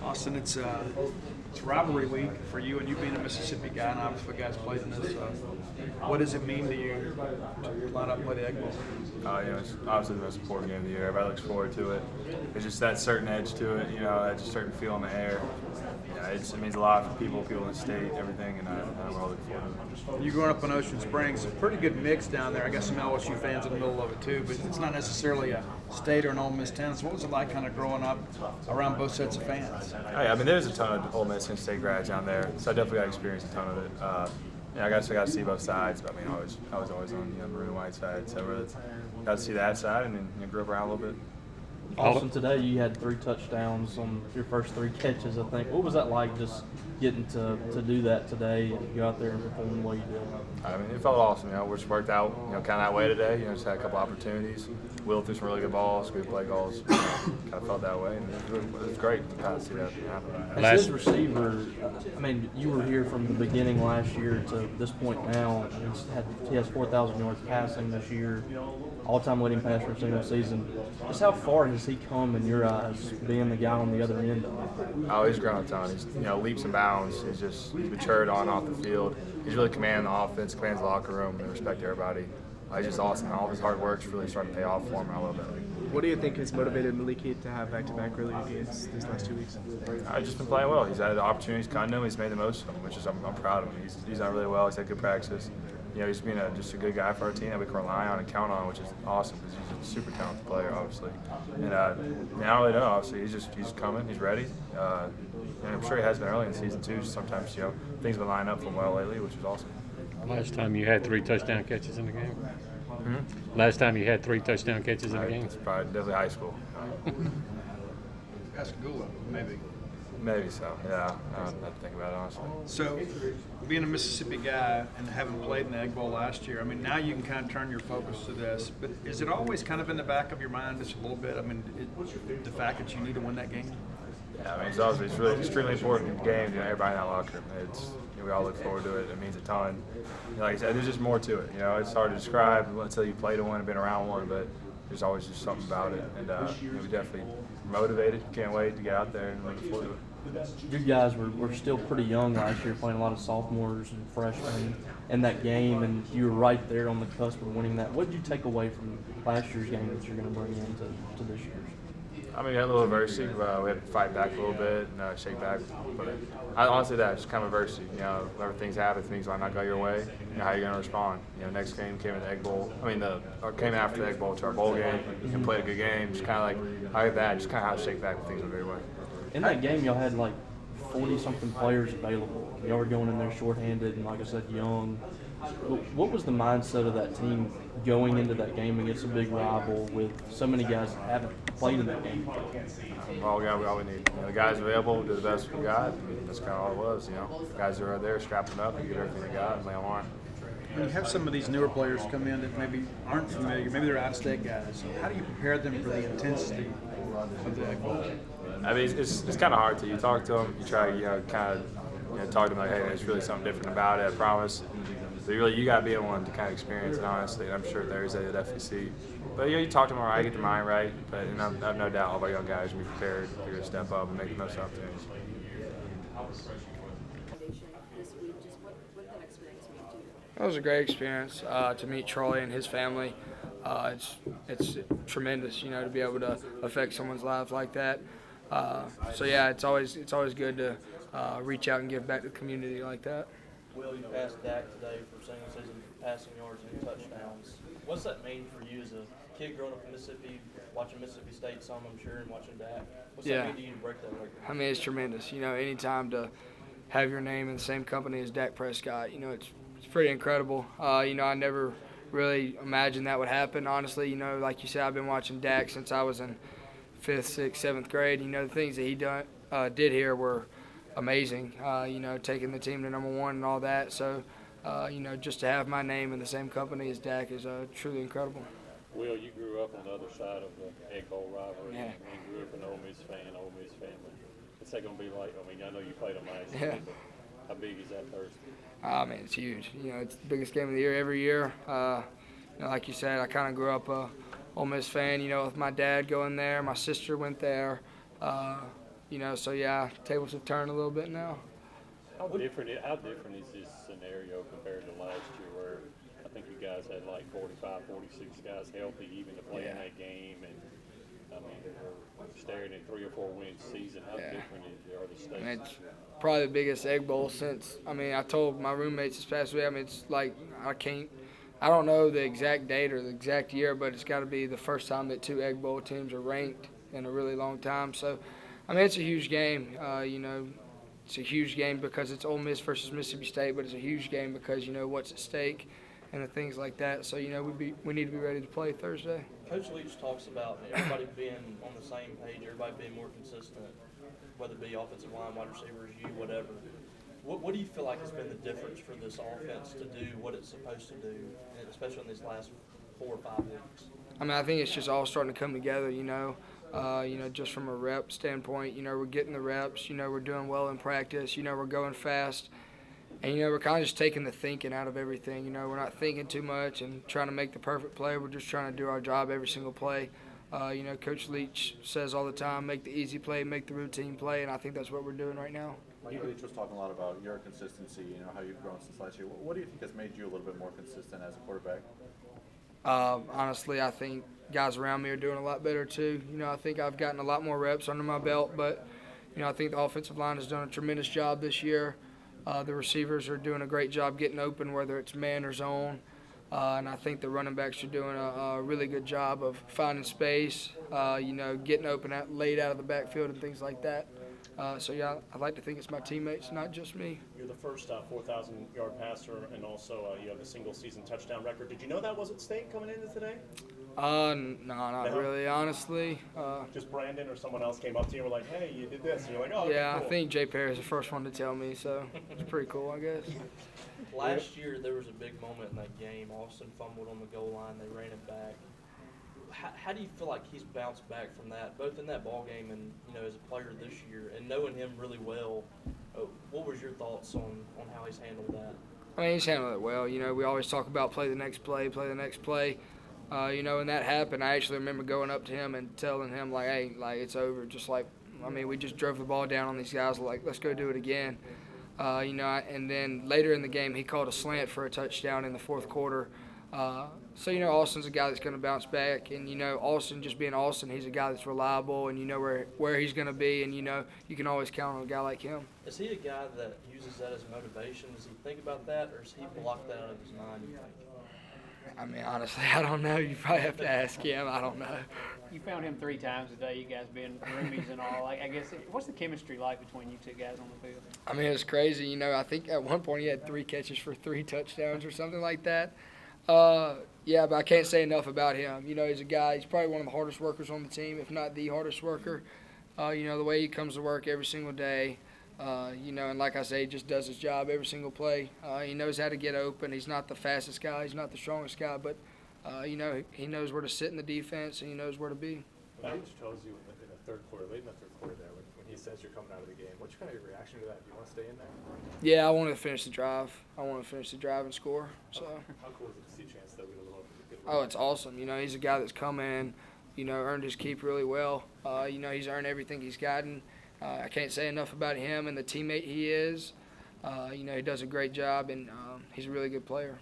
Austin, it's rivalry week for you, and you being a Mississippi guy, and obviously guys played in this. What does it mean to you to line up and play the Egg Bowl? It's obviously the most important game of the year. Everybody looks forward to it. It's just that certain edge to it, that just certain feel in the air. Yeah, it means a lot for people in the state, everything, and we're all looking forward to it. You growing up in Ocean Springs, a pretty good mix down there. I guess some LSU fans in the middle of it too, but it's not necessarily a State or an Ole Miss town. So what was it like kind of growing up around both sets of fans? Oh, yeah, there's a ton of Ole Miss and State grads down there, so I definitely got to experience a ton of it. I guess I got to see both sides, but I was always on the maroon and white side, so really got to see that side and then grew up around a little bit. Austin, today you had 3 touchdowns on your first 3 catches, I think. What was that like, just getting to do that today and go out there and perform the way you did? It felt awesome. We just worked out, kind of that way today. Just had a couple opportunities. Will threw some really good balls, good play goals. Kind of felt that way, and it was great to kind of see that happen. As his receiver, you were here from the beginning last year to this point now. He has 4,000 yards passing this year, all-time leading passer in a single season. Just how far has he come in your eyes, being the guy on the other end of it? Oh, he's grown a ton. He's leaps and bounds. He's matured on and off the field. He's really commanding the offense, commands the locker room, and respect everybody. He's just awesome. All of his hard work's really starting to pay off for him. I love it. What do you think has motivated Maliki to have back-to-back really good games these last 2 weeks? I've just been playing well. He's had the opportunities come to him. He's made the most of them, which is I'm proud of him. He's done really well. He's had good practices. He's been just a good guy for our team that we can rely on and count on, which is awesome because he's a super talented player, obviously. And I don't really know. Obviously, he's coming. He's ready. And I'm sure he has been early in season too. Sometimes things have been lining up for him well lately, which is awesome. Last time you had 3 touchdown catches in the game? Mm-hmm. Last time you had 3 touchdown catches in the game? It's probably definitely high school. Pascagoula, maybe. Maybe so, yeah. I don't have to think about it, honestly. So, being a Mississippi guy and having played in the Egg Bowl last year, now you can kind of turn your focus to this, but is it always kind of in the back of your mind just a little bit? The fact that you need to win that game? Yeah, it's really extremely important game. Everybody in that locker room. We all look forward to it. It means a ton. Like I said, there's just more to it. It's hard to describe until you played one and been around one, but there's always just something about it. And we're definitely motivated. Can't wait to get out there and look forward to it. You guys were still pretty young last year, playing a lot of sophomores and freshmen in that game, and you were right there on the cusp of winning that. What did you take away from last year's game that you're going to bring into this year's? We had a little adversity. We had to fight back a little bit and shake back. But honestly, just kind of adversity. Whenever things happen, things might not go your way. How you're going to respond. Next game came in the Egg Bowl. Came after the Egg Bowl to our bowl game and played a good game. Just kind of like that. Just kind of how to shake back when things went your way. In that game, y'all had 40-something players available. Y'all were going in there shorthanded and, like I said, young. What was the mindset of that team going into that game against a big rival with so many guys that haven't played in that game? All we need. The guys available do the best we got. That's kind of all it was. The guys that are there strapping up and get everything they got and lay on line. When you have some of these newer players come in that maybe aren't familiar, maybe they're out-of-state guys, how do you prepare them for the intensity of the Egg Bowl? It's kind of hard to. You talk to them, you try kind of talk to them like, hey, there's really something different about it, I promise. So you got to be the one to kind of experience it, honestly. And I'm sure there's a definitely see. But you talk to them all right, get their mind right. But I have no doubt all of our young guys will be prepared. They're going to step up and make the most of opportunities. It was a great experience to meet Troy and his family. It's tremendous, to be able to affect someone's life like that. It's always good to reach out and give back to the community like that. Will, you passed Dak today for single season passing yards and touchdowns. What's that mean for you as a kid growing up in Mississippi, watching Mississippi State some, I'm sure, and watching Dak? What's that mean to you to break that record? It's tremendous. Anytime to have your name in the same company as Dak Prescott, it's pretty incredible. I never really imagined that would happen, honestly. Like you said, I've been watching Dak since I was in 5th, 6th, 7th grade. The things that he did here were amazing, taking the team to #1 and all that. So, just to have my name in the same company as Dak is truly incredible. Will, you grew up on the other side of the Egg Bowl rivalry. Yeah. You grew up an Ole Miss fan, Ole Miss family. What's that going to be like? I know you played on ice, Yeah. but how big is that Thursday? It's huge. It's the biggest game of the year every year. Like you said, I kind of grew up a Ole Miss fan, with my dad going there. My sister went there. So yeah, tables have turned a little bit now. How different is this scenario compared to last year where I think you guys had like 45, 46 guys healthy even to play in that game, and I mean we're staring at 3 or 4 wins season. How different are the stakes? It's probably the biggest Egg Bowl since. I told my roommates this past week. It's like I don't know the exact date or the exact year, but it's got to be the first time that 2 Egg Bowl teams are ranked in a really long time. So, it's a huge game. It's a huge game because it's Ole Miss versus Mississippi State, but it's a huge game because what's at stake and the things like that. So, we need to be ready to play Thursday. Coach Leach talks about everybody being on the same page, everybody being more consistent, whether it be offensive line, wide receivers, you, whatever. What do you feel like has been the difference for this offense to do what it's supposed to do, especially in these last 4 or 5 weeks? I think it's just all starting to come together, just from a rep standpoint. We're getting the reps, we're doing well in practice, we're going fast. And, we're kind of just taking the thinking out of everything. We're not thinking too much and trying to make the perfect play. We're just trying to do our job every single play. Coach Leach says all the time, make the easy play, make the routine play, and I think that's what we're doing right now. Mike Leach was talking a lot about your consistency, how you've grown since last year. What do you think has made you a little bit more consistent as a quarterback? Honestly, I think guys around me are doing a lot better too. I think I've gotten a lot more reps under my belt, but, I think the offensive line has done a tremendous job this year. The receivers are doing a great job getting open, whether it's man or zone. And I think the running backs are doing a really good job of finding space, getting open late out of the backfield and things like that. I'd like to think it's my teammates, not just me. You're the first 4,000-yard passer, and also you have the single-season touchdown record. Did you know that was at stake coming into today? No, not really, honestly. Just Brandon or someone else came up to you and were like, hey, you did this. And you're like, oh, yeah, cool. I think Jay Perry is the first one to tell me, so it's pretty cool, I guess. Last year, there was a big moment in that game. Austin fumbled on the goal line. They ran it back. How do you feel like he's bounced back from that, both in that ball game and as a player this year, and knowing him really well? What was your thoughts on how he's handled that? He's handled it well. We always talk about play the next play, play the next play. When that happened, I actually remember going up to him and telling him, like, hey, it's over. Just we just drove the ball down on these guys. Like, let's go do it again. And then later in the game, he called a slant for a touchdown in the fourth quarter. Austin's a guy that's going to bounce back. And, Austin just being Austin, he's a guy that's reliable and you know where he's going to be. And, you can always count on a guy like him. Is he a guy that uses that as motivation? Does he think about that, or does he block that out of his mind, you think? Honestly, I don't know. You probably have to ask him. I don't know. You found him 3 times today, you guys being roomies and all. I guess, what's the chemistry like between you 2 guys on the field? It was crazy. I think at one point he had 3 catches for 3 touchdowns or something like that. But I can't say enough about him. He's a guy, he's probably one of the hardest workers on the team, if not the hardest worker. The way he comes to work every single day. And like I say, he just does his job every single play. He knows how to get open. He's not the fastest guy. He's not the strongest guy, but, he knows where to sit in the defense and he knows where to be. Coach tells you in the third quarter, late in the third quarter there, when he says you're coming out of the game, what's kind of your reaction to that? Do you want to stay in there? Yeah, I want to finish the drive. I want to finish the drive and score. So. How cool is it to see Chance that we get a little good? Oh, it's awesome. He's a guy that's come in, earned his keep really well. He's earned everything he's gotten. I can't say enough about him and the teammate he is. He does a great job, and he's a really good player.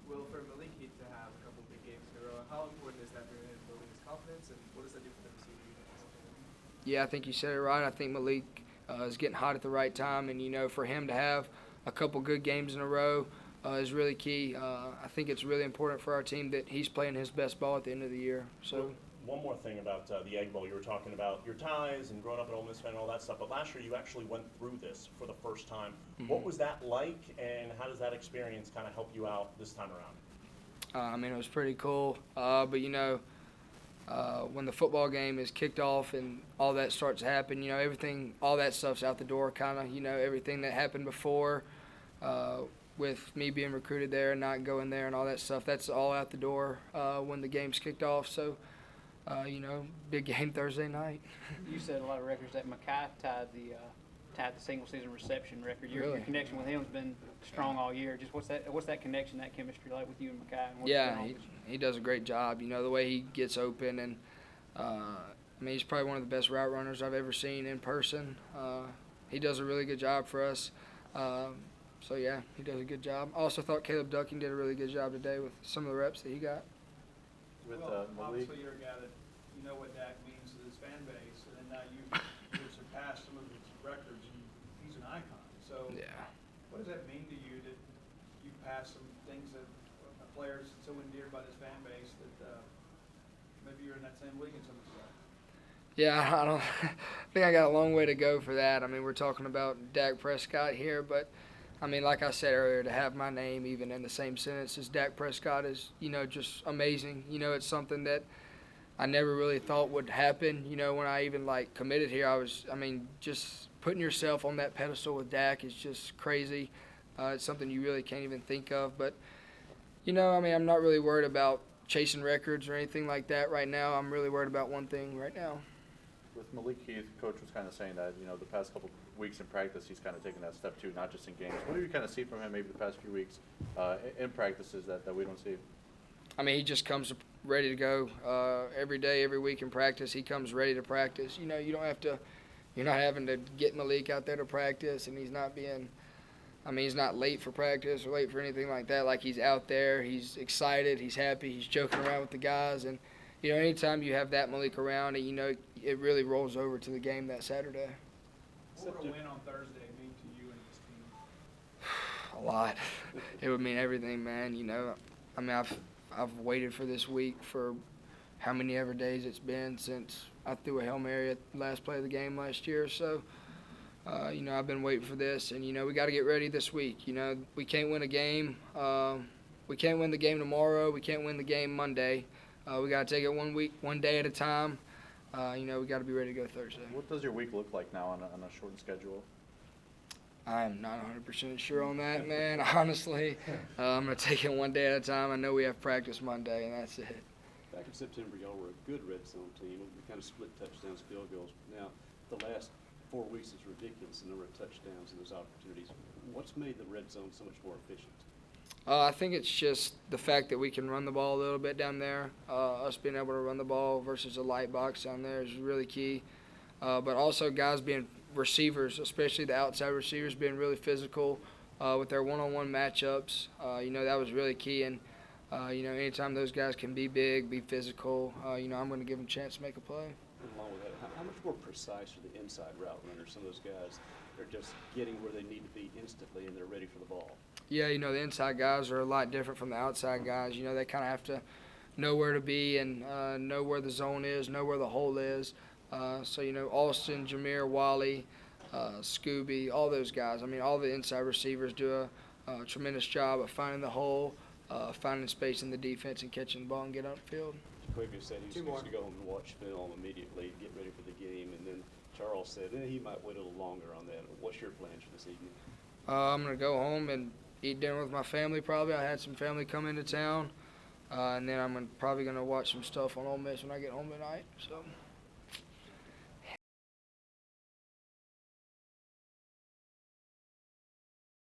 Will, for Malik to have a couple big games in a row, how important is that for him building his confidence, and what does that do for the receiver unit? Yeah, I think you said it right. I think Malik is getting hot at the right time, and, for him to have a couple good games in a row is really key. I think it's really important for our team that he's playing his best ball at the end of the year. So. One more thing about the Egg Bowl. You were talking about your ties and growing up an Ole Miss fan and all that stuff, but last year you actually went through this for the first time. Mm-hmm. What was that like, and how does that experience kind of help you out this time around? It was pretty cool. But, when the football game is kicked off and all that starts to happen, everything, all that stuff's out the door kind of, everything that happened before with me being recruited there and not going there and all that stuff, that's all out the door when the game's kicked off. So, big game Thursday night. You set a lot of records that Mackay tied the single season reception record. Your connection with him has been strong all year. Just what's that connection, that chemistry like with you and Mackay? Yeah, he does a great job. The way he gets open and I mean, he's probably one of the best route runners I've ever seen in person. He does a really good job for us. So, yeah, he does a good job. I also thought Caleb Ducking did a really good job today with some of the reps that he got. With Well, Malik, obviously, you're a guy that you know what Dak means to his fan base, and then now you've surpassed some of his records, and he's an icon. So, Yeah. what does that mean to you that you passed some things that a player is so endeared by his fan base that maybe you're in that same league in some respects? Yeah, I don't I think I got a long way to go for that. I mean, we're talking about Dak Prescott here, but I mean, like I said earlier, to have my name even in the same sentence as Dak Prescott is, just amazing. It's something that I never really thought would happen. When I even committed here, just putting yourself on that pedestal with Dak is just crazy. It's something you really can't even think of. But, I'm not really worried about chasing records or anything like that right now. I'm really worried about one thing right now. with Malik Heath, coach was kind of saying that, the past couple weeks in practice, he's kind of taken that step too, not just in games. What do you kind of see from him maybe the past few weeks in practices that we don't see? I mean, he just comes ready to go every day, every week in practice. He comes ready to practice. You don't have to, you're not having to get Malik out there to practice, and he's not late for practice or late for anything like that. Like, he's out there, he's excited, he's happy, he's joking around with the guys. And, anytime you have that Malik around, it really rolls over to the game that Saturday. What would a win on Thursday mean to you and this team? A lot. It would mean everything, man. I've waited for this week for how many ever days it's been since I threw a Hail Mary at the last play of the game last year. So, I've been waiting for this, and, we got to get ready this week. We can't win a game. We can't win the game tomorrow. We can't win the game Monday. We got to take it one day at a time. We got to be ready to go Thursday. What does your week look like now on a shortened schedule? I'm not 100% sure on that, man. Honestly, I'm going to take it one day at a time. I know we have practice Monday, and that's it. Back in September, y'all were a good red zone team. We kind of split touchdowns, field goals. Now, the last 4 weeks is ridiculous, the number of touchdowns and those opportunities. What's made the red zone so much more efficient? I think it's just the fact that we can run the ball a little bit down there. Us being able to run the ball versus a light box down there is really key. But also guys being receivers, especially the outside receivers, being really physical with their one-on-one matchups. That was really key. And, anytime those guys can be big, be physical, I'm going to give them a chance to make a play. And along with that, how much more precise are the inside route runners? Some of those guys are just getting where they need to be instantly, and they're ready for the ball. Yeah, the inside guys are a lot different from the outside guys. They kind of have to know where to be and know where the zone is, know where the hole is. So, Austin, Jameer, Wally, Scooby, all those guys. All the inside receivers do a tremendous job of finding the hole, finding space in the defense, and catching the ball and get upfield. Jacoby said he was supposed to go home and watch film immediately, get ready for the game, and then Charles said he might wait a little longer on that. What's your plans for this evening? I'm going to go home and eat dinner with my family probably. I had some family come into town, and then I'm probably going to watch some stuff on Ole Miss when I get home tonight. So.